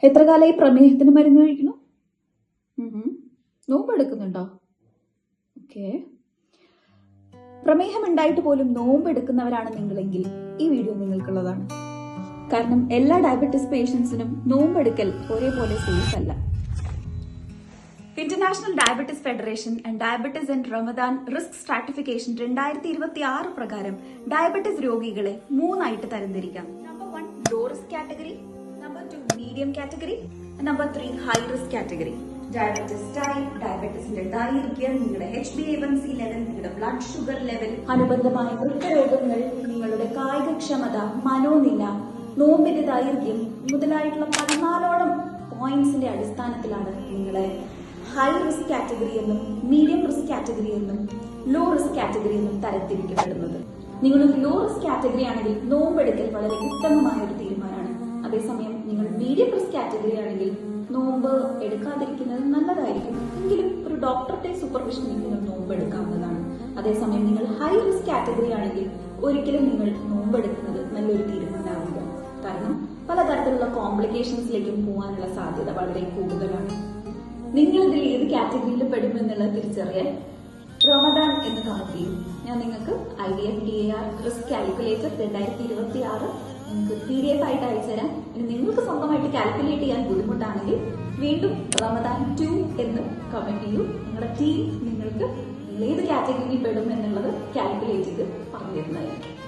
എത്ര കാലമായി പ്രമേഹത്തിന് മരുന്ന് കഴിക്കണം? നോമ്പെടുക്കുന്നുണ്ടോ? ഓക്കെ. പ്രമേഹം ഉണ്ടായിട്ട് പോലും നോമ്പെടുക്കുന്നവരാണ് നിങ്ങളെങ്കിൽ ഈ വീഡിയോ നിങ്ങൾക്കുള്ളതാണ്. കാരണം എല്ലാ ഡയബറ്റിസ് പേഷ്യൻസിനും നോമ്പെടുക്കൽ ഒരേപോലെ സേഫ് അല്ല. International Diabetes Federation and diabetes and Ramadan risk stratification 2026 പ്രകാരം ഡയബറ്റിസ് രോഗികളെ 3 ആയിട്ട് തരംതിരിക്കാം. Number 1 low risk category, number 2 medium category, number 3 high risk category. Diabetes type, ഡയബറ്റിസിന്റെ ദൈർഘ്യം, നിങ്ങളുടെ HbA1c ലെവൽ, നിങ്ങളുടെ ബ്ലഡ് ഷുഗർ ലെവൽ, അനുബന്ധമായ വൃക്കരോഗങ്ങൾ, നിങ്ങളുടെ കായികക്ഷമത, മനോനില, നോമ്പിന്റെ ദൈർഘ്യം മുതലായിട്ടുള്ള 14ഓളം പോയിന്റ്സിന്റെ അടിസ്ഥാനത്തിലാണ് നിങ്ങളെ ഹൈ റിസ്ക് കാറ്റഗറി എന്നും മീഡിയം റിസ്ക് കാറ്റഗറി എന്നും ലോ റിസ്ക് കാറ്റഗറി എന്നും തരംതിരിക്കപ്പെടുന്നത്. നിങ്ങളൊരു ലോ റിസ്ക് കാറ്റഗറി ആണെങ്കിൽ നോമ്പെടുക്കൽ വളരെ ഉത്തമമായ ഒരു തീരുമാനമാണ്. അതേസമയം നിങ്ങൾ മീഡിയം റിസ്ക് കാറ്റഗറി ആണെങ്കിൽ നോമ്പ് എടുക്കാതിരിക്കുന്നത് നല്ലതായിരിക്കും. എങ്കിലും ഒരു ഡോക്ടറുടെ സൂപ്പർവിഷനിൽ നിങ്ങൾ നോമ്പ് എടുക്കാവുന്നതാണ്. അതേസമയം നിങ്ങൾ ഹൈ റിസ്ക് കാറ്റഗറി ആണെങ്കിൽ ഒരിക്കലും നിങ്ങൾ നോമ്പെടുക്കുന്നത് നല്ലൊരു തീരുമാനമാവില്ല. കാരണം പലതരത്തിലുള്ള കോംപ്ലിക്കേഷൻസിലേക്കും പോകാനുള്ള സാധ്യത വളരെ കൂടുതലാണ്. നിങ്ങൾ ഇതിൽ ഏത് കാറ്റഗറിയിൽ പെടുമെന്നുള്ളത് തിരിച്ചറിയാൻ റമദാൻ എന്ന് കമന്റ് ചെയ്യും. ഞാൻ നിങ്ങൾക്ക് IDF-TAR റിസ്ക് കാൽക്കുലേറ്റർ 2026 നിങ്ങൾക്ക് PDF ആയിട്ട് അയച്ചുതരാം. ഇനി നിങ്ങൾക്ക് സ്വന്തമായിട്ട് കാൽക്കുലേറ്റ് ചെയ്യാൻ ബുദ്ധിമുട്ടാണെങ്കിൽ വീണ്ടും റമദാൻ 2 എന്ന് കമന്റ് ചെയ്യൂ. നിങ്ങളുടെ ടീം നിങ്ങൾക്ക് ഏത് കാറ്റഗറിയിൽ പെടും എന്നുള്ളത് കാൽക്കുലേറ്റ് ചെയ്ത് പറഞ്ഞു തരുന്നതായിരിക്കും.